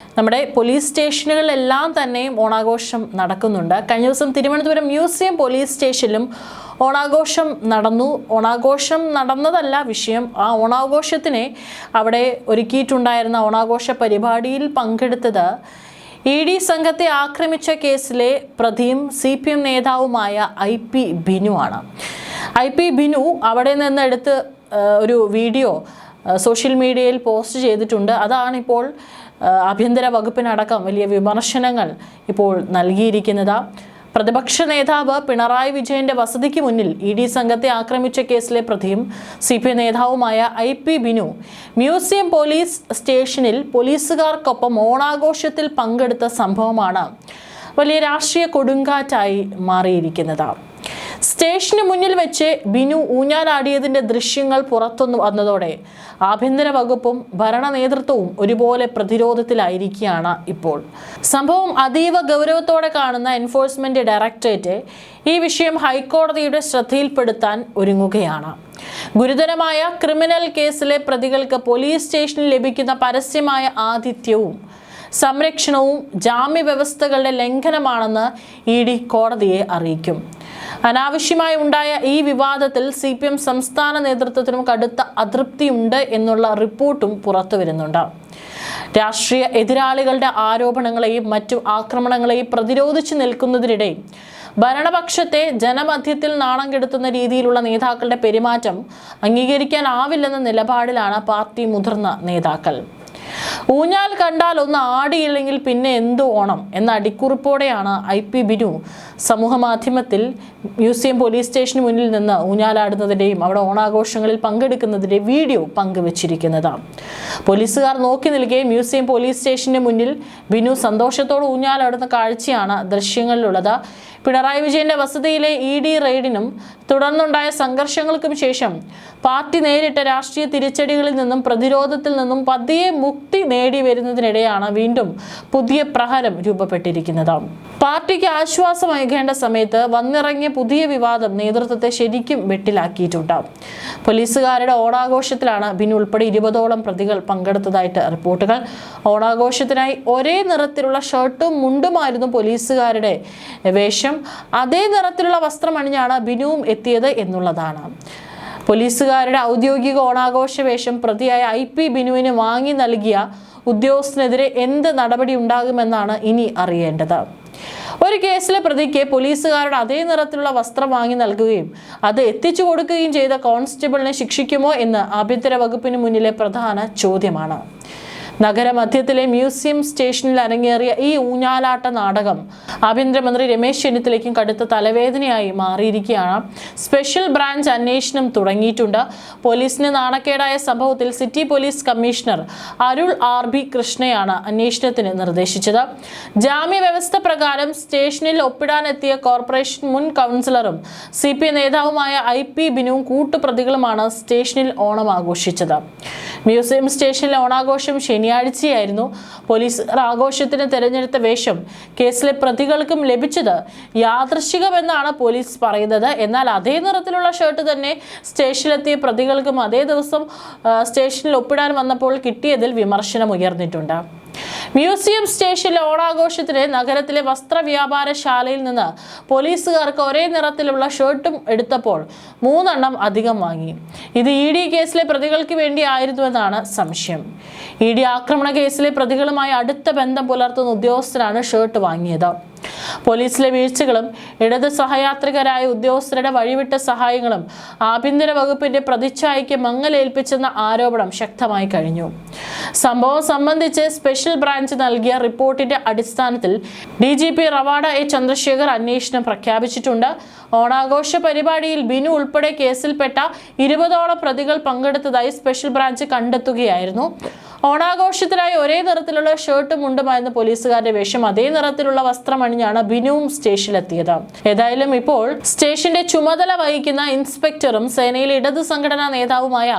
നമ്മുടെ പോലീസ് സ്റ്റേഷനുകളിലെല്ലാം തന്നെ ഓണാഘോഷം നടക്കുന്നുണ്ട്. കഴിഞ്ഞ ദിവസം തിരുവനന്തപുരം മ്യൂസിയം പോലീസ് സ്റ്റേഷനിലും ഓണാഘോഷം നടന്നു. ഓണാഘോഷം നടന്നതല്ല വിഷയം, ആ ഓണാഘോഷത്തിനെ അവിടെ ഒരുക്കിയിട്ടുണ്ടായിരുന്ന ഓണാഘോഷ പരിപാടിയിൽ പങ്കെടുത്തത് ED സംഘത്തെ ആക്രമിച്ച കേസിലെ പ്രതിയും CPM നേതാവുമായ IP ബിനു ആണ്. IP ബിനു അവിടെ നിന്ന് എടുത്ത് ഒരു വീഡിയോ സോഷ്യൽ മീഡിയയിൽ പോസ്റ്റ് ചെയ്തിട്ടുണ്ട്. അതാണിപ്പോൾ ആഭ്യന്തര വകുപ്പിനടക്കം വലിയ വിമർശനങ്ങൾ ഇപ്പോൾ നൽകിയിരിക്കുന്നത്. പ്രതിപക്ഷ നേതാവ് പിണറായി വിജയന്റെ വസതിക്ക് മുന്നിൽ ED സംഘത്തെ ആക്രമിച്ച കേസിലെ പ്രതിയും CPM നേതാവുമായ IP ബിനു മ്യൂസിയം പോലീസ് സ്റ്റേഷനിൽ പോലീസുകാർക്കൊപ്പം ഓണാഘോഷത്തിൽ പങ്കെടുത്ത സംഭവമാണ് വലിയ രാഷ്ട്രീയ കൊടുങ്കാറ്റായി മാറിയിരിക്കുന്നത്. സ്റ്റേഷന് മുന്നിൽ വെച്ച് ബിനു ഊഞ്ഞാലാടിയതിന്റെ ദൃശ്യങ്ങൾ പുറത്തുനിന്ന് വന്നതോടെ ആഭ്യന്തര വകുപ്പും ഭരണ നേതൃത്വവും ഒരുപോലെ പ്രതിരോധത്തിലായിരിക്കുകയാണ് ഇപ്പോൾ. സംഭവം അതീവ ഗൗരവത്തോടെ കാണുന്ന എൻഫോഴ്സ്മെന്റ് ഡയറക്ടറേറ്റ് ഈ വിഷയം ഹൈക്കോടതിയുടെ ശ്രദ്ധയിൽപ്പെടുത്താൻ ഒരുങ്ങുകയാണ്. ഗുരുതരമായ ക്രിമിനൽ കേസിലെ പ്രതികൾക്ക് പോലീസ് സ്റ്റേഷനിൽ ലഭിക്കുന്ന പരസ്യമായ ആതിഥ്യവും സംരക്ഷണവും ജാമ്യ വ്യവസ്ഥകളുടെ ലംഘനമാണെന്ന് ED കോടതിയെ അറിയിക്കും. അനാവശ്യമായി ഉണ്ടായ ഈ വിവാദത്തിൽ CPM സംസ്ഥാന നേതൃത്വത്തിനും കടുത്ത അതൃപ്തിയുണ്ട് എന്നുള്ള റിപ്പോർട്ടും പുറത്തു വരുന്നുണ്ട്. രാഷ്ട്രീയ എതിരാളികളുടെ ആരോപണങ്ങളെയും മറ്റു ആക്രമണങ്ങളെയും പ്രതിരോധിച്ചു നിൽക്കുന്നതിനിടെ ഭരണപക്ഷത്തെ ജനമധ്യത്തിൽ നാണം കെടുത്തുന്ന രീതിയിലുള്ള നേതാക്കളുടെ പെരുമാറ്റം അംഗീകരിക്കാനാവില്ലെന്ന നിലപാടിലാണ് പാർട്ടി മുതിർന്ന നേതാക്കൾ. ഊഞ്ഞാൽ കണ്ടാൽ ഒന്ന് ആടിയില്ലെങ്കിൽ പിന്നെ എന്തു ഓണം എന്ന അടിക്കുറിപ്പോടെയാണ് IP ബിനു സമൂഹ മാധ്യമത്തിൽ മ്യൂസിയം പോലീസ് സ്റ്റേഷന് മുന്നിൽ നിന്ന് ഊഞ്ഞാലാടുന്നതിൻ്റെയും അവിടെ ഓണാഘോഷങ്ങളിൽ പങ്കെടുക്കുന്നതിൻ്റെ വീഡിയോ പങ്കുവച്ചിരിക്കുന്നത്. പോലീസുകാർ നോക്കി നിൽക്കെ മ്യൂസിയം പോലീസ് സ്റ്റേഷന് മുന്നിൽ ബിനു സന്തോഷത്തോടെ ഊഞ്ഞാലാടുന്ന കാഴ്ചയാണ് ദൃശ്യങ്ങളിലുള്ളത്. പിണറായി വിജയന്റെ വസതിയിലെ ED റെയ്ഡിനും തുടർന്നുണ്ടായ സംഘർഷങ്ങൾക്കും ശേഷം പാർട്ടി നേരിട്ട രാഷ്ട്രീയ തിരിച്ചടികളിൽ നിന്നും പ്രതിരോധത്തിൽ നിന്നും പതിയെ മുക്തി നേടി വരുന്നതിനിടെയാണ് വീണ്ടും പുതിയ പ്രഹരം രൂപപ്പെട്ടിരിക്കുന്നത്. പാർട്ടിക്ക് ആശ്വാസമേകേണ്ട സമയത്ത് വന്നിറങ്ങിയ പുതിയ വിവാദം നേതൃത്വത്തെ ശരിക്കും വെട്ടിലാക്കിയിട്ടുണ്ട്. പോലീസുകാരുടെ ഓണാഘോഷത്തിലാണ് ബിനു ഉൾപ്പെടെ 20ഓളം പ്രതികൾ പങ്കെടുത്തതായിട്ട് റിപ്പോർട്ടുകൾ. ഓണാഘോഷത്തിനായി ഒരേ നിറത്തിലുള്ള ഷർട്ടും മുണ്ടുമായിരുന്നു പോലീസുകാരുടെ വേഷം. അതേ നിറത്തിലുള്ള വസ്ത്രം അണിഞ്ഞാണ് ബിനുവും എത്തിയത് എന്നുള്ളതാണ്. പോലീസുകാരുടെ ഔദ്യോഗിക ഓണാഘോഷ വേഷം പ്രതിയായ IP ബിനുവിന് വാങ്ങി നൽകിയ ഉദ്യോഗസ്ഥനെതിരെ എന്ത് നടപടി ഉണ്ടാകുമെന്നാണ് ഇനി അറിയേണ്ടത്. ഒരു കേസിലെ പ്രതിക്ക് പോലീസുകാരുടെ അതേ നിറത്തിലുള്ള വസ്ത്രം വാങ്ങി നൽകുകയും അത് എത്തിച്ചു കൊടുക്കുകയും ചെയ്ത കോൺസ്റ്റബിളിനെ ശിക്ഷിക്കുമോ എന്ന് ആഭ്യന്തര വകുപ്പിന് മുന്നിലെ പ്രധാന ചോദ്യമാണ്. നഗരമധ്യത്തിലെ മ്യൂസിയം സ്റ്റേഷനിൽ അരങ്ങേറിയ ഈ ഊഞ്ഞാലാട്ട നാടകം ആഭ്യന്തരമന്ത്രി രമേശ് ചെന്നിത്തലയ്ക്കും കടുത്ത തലവേദനയായി മാറിയിരിക്കുകയാണ്. സ്പെഷ്യൽ ബ്രാഞ്ച് അന്വേഷണം തുടങ്ങിയിട്ടുണ്ട്. പോലീസിന് നാണക്കേടായ സംഭവത്തിൽ സിറ്റി പോലീസ് കമ്മീഷണർ അരുൾ RB കൃഷ്ണയാണ് അന്വേഷണത്തിന് നിർദ്ദേശിച്ചത്. ജാമ്യ വ്യവസ്ഥ പ്രകാരം സ്റ്റേഷനിൽ ഒപ്പിടാനെത്തിയ കോർപ്പറേഷൻ മുൻ കൗൺസിലറും CPM നേതാവുമായ IP ബിനുവും കൂട്ടുപ്രതികളുമാണ് സ്റ്റേഷനിൽ ഓണം ആഘോഷിച്ചത്. മ്യൂസിയം സ്റ്റേഷനിലെ ഓണാഘോഷം ശനിയാഴ്ചയായിരുന്നു. പോലീസ് ആഘോഷത്തിന് തെരഞ്ഞെടുത്ത വേഷം കേസിലെ പ്രതികൾക്കും ലഭിച്ചത് യാദൃശ്ചികമെന്നാണ് പോലീസ് പറയുന്നത്. എന്നാൽ അതേ നിറത്തിലുള്ള ഷർട്ട് തന്നെ സ്റ്റേഷനിലെത്തിയ പ്രതികൾക്കും അതേ ദിവസം സ്റ്റേഷനിൽ ഒപ്പിടാൻ വന്നപ്പോൾ കിട്ടിയതിൽ വിമർശനം ഉയർന്നിട്ടുണ്ട്. മ്യൂസിയം സ്റ്റേഷനിലെ ഓണാഘോഷത്തിന് നഗരത്തിലെ വസ്ത്രവ്യാപാരശാലയിൽ നിന്ന് പോലീസുകാർക്ക് ഒരേ നിറത്തിലുള്ള ഷർട്ടും എടുത്തപ്പോൾ 3 എണ്ണം അധികം വാങ്ങി. ഇത് ED കേസിലെ പ്രതികൾക്ക് വേണ്ടി ആയിരുന്നുവെന്നാണ് സംശയം. ED ആക്രമണ കേസിലെ പ്രതികളുമായി അടുത്ത ബന്ധം പുലർത്തുന്ന ഉദ്യോഗസ്ഥരാണ് ഷർട്ട് വാങ്ങിയത്. പോലീസിലെ വീഴ്ചകളും ഇടത് സഹയാത്രികരായ ഉദ്യോഗസ്ഥരുടെ വഴിവിട്ട സഹായങ്ങളും ആഭ്യന്തര വകുപ്പിന്റെ പ്രതിച്ഛായയ്ക്ക് മങ്ങലേൽപ്പിച്ചെന്ന ആരോപണം ശക്തമായി കഴിഞ്ഞു. സംഭവം സംബന്ധിച്ച് സ്പെഷ്യൽ ബ്രാഞ്ച് നൽകിയ റിപ്പോർട്ടിന്റെ അടിസ്ഥാനത്തിൽ DGP റവാഡ A ചന്ദ്രശേഖർ അന്വേഷണം പ്രഖ്യാപിച്ചിട്ടുണ്ട്. ഓണാഘോഷ പരിപാടിയിൽ ബിനു ഉൾപ്പെടെ കേസിൽപ്പെട്ട 20ഓളം പ്രതികൾ പങ്കെടുത്തതായി സ്പെഷ്യൽ ബ്രാഞ്ച് കണ്ടെത്തുകയായിരുന്നു. ഓണാഘോഷത്തിനായി ഒരേ നിറത്തിലുള്ള ഷർട്ടും മുണ്ടുമായിരുന്ന പോലീസുകാരുടെ വേഷം അതേ നിറത്തിലുള്ള വസ്ത്രം അണിഞ്ഞാണ് ബിനുവും സ്റ്റേഷനിലെത്തിയത്. ഏതായാലും ഇപ്പോൾ സ്റ്റേഷന്റെ ചുമതല വഹിക്കുന്ന ഇൻസ്പെക്ടറും സേനയിലെ ഇടത് സംഘടനാ നേതാവുമായ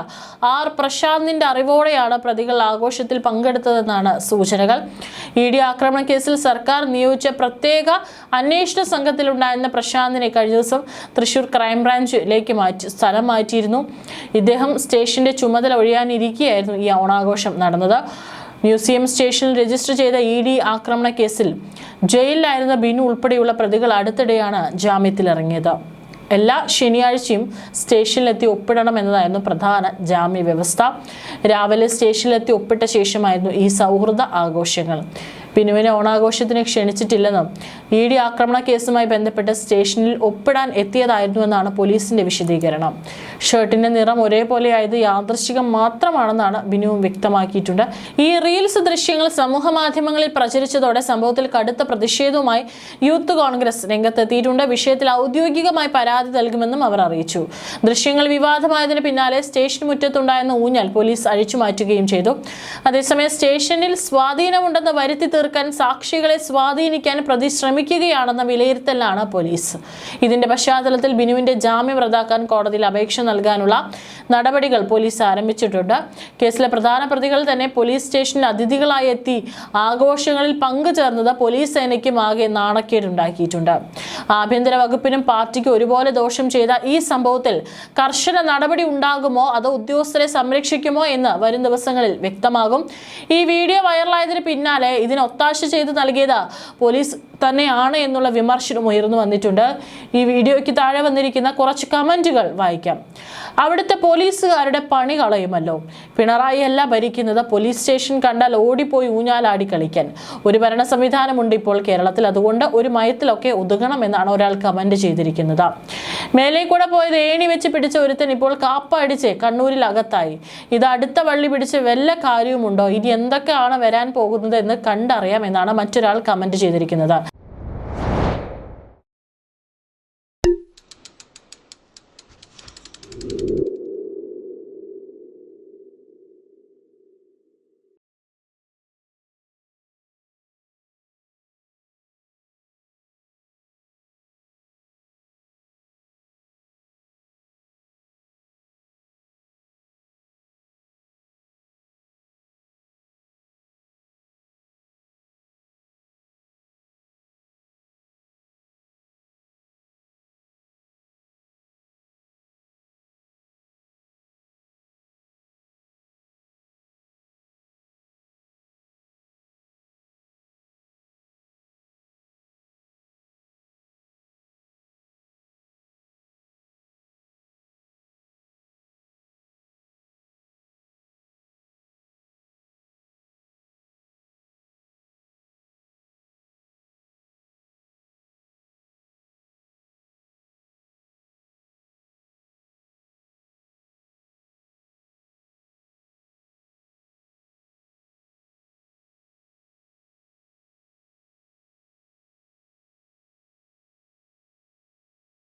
R പ്രശാന്തിന്റെ അറിവോടെയാണ് പ്രതികൾ ആഘോഷത്തിൽ പങ്കെടുത്തതെന്നാണ് സൂചനകൾ. ED ആക്രമണ കേസിൽ സർക്കാർ നിയോഗിച്ച പ്രത്യേക അന്വേഷണ സംഘത്തിലുണ്ടായിരുന്ന പ്രശാന്തിനെ കഴിഞ്ഞ ദിവസം തൃശൂർ ക്രൈംബ്രാഞ്ചിലേക്ക് സ്ഥലം മാറ്റിയിരുന്നു. ഇദ്ദേഹം സ്റ്റേഷന്റെ ചുമതല ഒഴിയാനിരിക്കുകയായിരുന്നു ഈ ഓണാഘോഷം നടന്നത്. മ്യൂസിയം സ്റ്റേഷനിൽ രജിസ്റ്റർ ചെയ്ത ED ആക്രമണ കേസിൽ ജയിലിലായിരുന്ന ബിനു ഉൾപ്പെടെയുള്ള പ്രതികൾ അടുത്തിടെയാണ് ജാമ്യത്തിലിറങ്ങിയത്. എല്ലാ ശനിയാഴ്ചയും സ്റ്റേഷനിലെത്തി ഒപ്പിടണം എന്നതായിരുന്നു പ്രധാന ജാമ്യ വ്യവസ്ഥ. രാവിലെ സ്റ്റേഷനിലെത്തി ഒപ്പിട്ട ശേഷമായിരുന്നു ഈ സൗഹൃദ ആഘോഷങ്ങൾ. ബിനുവിനെ ഓണാഘോഷത്തിന് ക്ഷണിച്ചിട്ടില്ലെന്നും ED ആക്രമണ കേസുമായി ബന്ധപ്പെട്ട് സ്റ്റേഷനിൽ ഒപ്പിടാൻ എത്തിയതായിരുന്നുവെന്നാണ് പോലീസിന്റെ വിശദീകരണം. ഷർട്ടിന്റെ നിറം ഒരേപോലെയായത് യാദൃശ്ചികം മാത്രമാണെന്നാണ് ബിനുവും വ്യക്തമാക്കിയിട്ടുണ്ട്. ഈ റീൽസ് ദൃശ്യങ്ങൾ സമൂഹ മാധ്യമങ്ങളിൽ പ്രചരിച്ചതോടെ സംഭവത്തിൽ കടുത്ത പ്രതിഷേധവുമായി യൂത്ത് കോൺഗ്രസ് രംഗത്തെത്തിയിട്ടുണ്ട്. വിഷയത്തിൽ ഔദ്യോഗികമായി പരാതി നൽകുമെന്നും അവർ അറിയിച്ചു. ദൃശ്യങ്ങൾ വിവാദമായതിന് പിന്നാലെ സ്റ്റേഷൻ മുറ്റത്തുണ്ടായിരുന്ന ഊഞ്ഞാൽ പോലീസ് അഴിച്ചുമാറ്റുകയും ചെയ്തു. അതേസമയം സ്റ്റേഷനിൽ സ്വാധീനമുണ്ടെന്ന് വരുത്തി തീർക്കാൻ സാക്ഷികളെ സ്വാധീനിക്കാൻ പ്രതി ശ്രമിക്കുകയാണെന്ന വിലയിരുത്തലാണ് പോലീസ്. ഇതിന്റെ പശ്ചാത്തലത്തിൽ ബിനുവിന്റെ ജാമ്യം റദ്ദാക്കാൻ കോടതിയിൽ അപേക്ഷ നൽകാനുള്ള നടപടികൾ പോലീസ് ആരംഭിച്ചിട്ടുണ്ട്. കേസിലെ പ്രധാന പ്രതികൾ തന്നെ പോലീസ് സ്റ്റേഷനിൽ അതിഥികളായി എത്തി ആഘോഷങ്ങളിൽ പങ്കുചേർന്നത് പോലീസ് സേനയ്ക്കും ആകെ നാണക്കേടുണ്ടാക്കിയിട്ടുണ്ട്. ആഭ്യന്തര വകുപ്പിനും പാർട്ടിക്ക് ഒരുപോലെ ദോഷം ചെയ്ത ഈ സംഭവത്തിൽ കർശന നടപടി ഉണ്ടാകുമോ അതോ ഉദ്യോഗസ്ഥരെ സംരക്ഷിക്കുമോ എന്ന് വരും ദിവസങ്ങളിൽ വ്യക്തമാകും. ഈ വീഡിയോ വൈറലായതിന് പിന്നാലെ ഇതിന് ഒത്താശ ചെയ്ത് നൽകിയത് പോലീസ് തന്നെയാണ് എന്നുള്ള വിമർശനം ഉയർന്നു വന്നിട്ടുണ്ട്. ഈ വീഡിയോയ്ക്ക് താഴെ വന്നിരിക്കുന്ന കുറച്ച് കമന്റുകൾ വായിക്കാം. അവിടുത്തെ പോലീസുകാരുടെ പണി കളയുമല്ലോ. പിണറായി അല്ല ഭരിക്കുന്നത്, പോലീസ് സ്റ്റേഷൻ കണ്ടാൽ ഓടിപ്പോയി ഊഞ്ഞാലാടി കളിക്കാൻ. ഒരു ഭരണ സംവിധാനമുണ്ട് ഇപ്പോൾ കേരളത്തിൽ, അതുകൊണ്ട് ഒരു മയത്തിലൊക്കെ ഒതുങ്ങണം എന്നാണ് ഒരാൾ കമന്റ് ചെയ്തിരിക്കുന്നത്. മേലെ കൂടെ പോയത് ഏണി വെച്ച് പിടിച്ച ഒരുത്തൻ ഇപ്പോൾ കാപ്പ അടിച്ച് കണ്ണൂരിൽ അകത്തായി. ഇത് അടുത്ത വള്ളി പിടിച്ച് വല്ല കാര്യവുമുണ്ടോ? ഇനി എന്തൊക്കെയാണ് വരാൻ പോകുന്നത് എന്ന് കണ്ടറിയാം എന്നാണ് മറ്റൊരാൾ കമന്റ് ചെയ്തിരിക്കുന്നത്.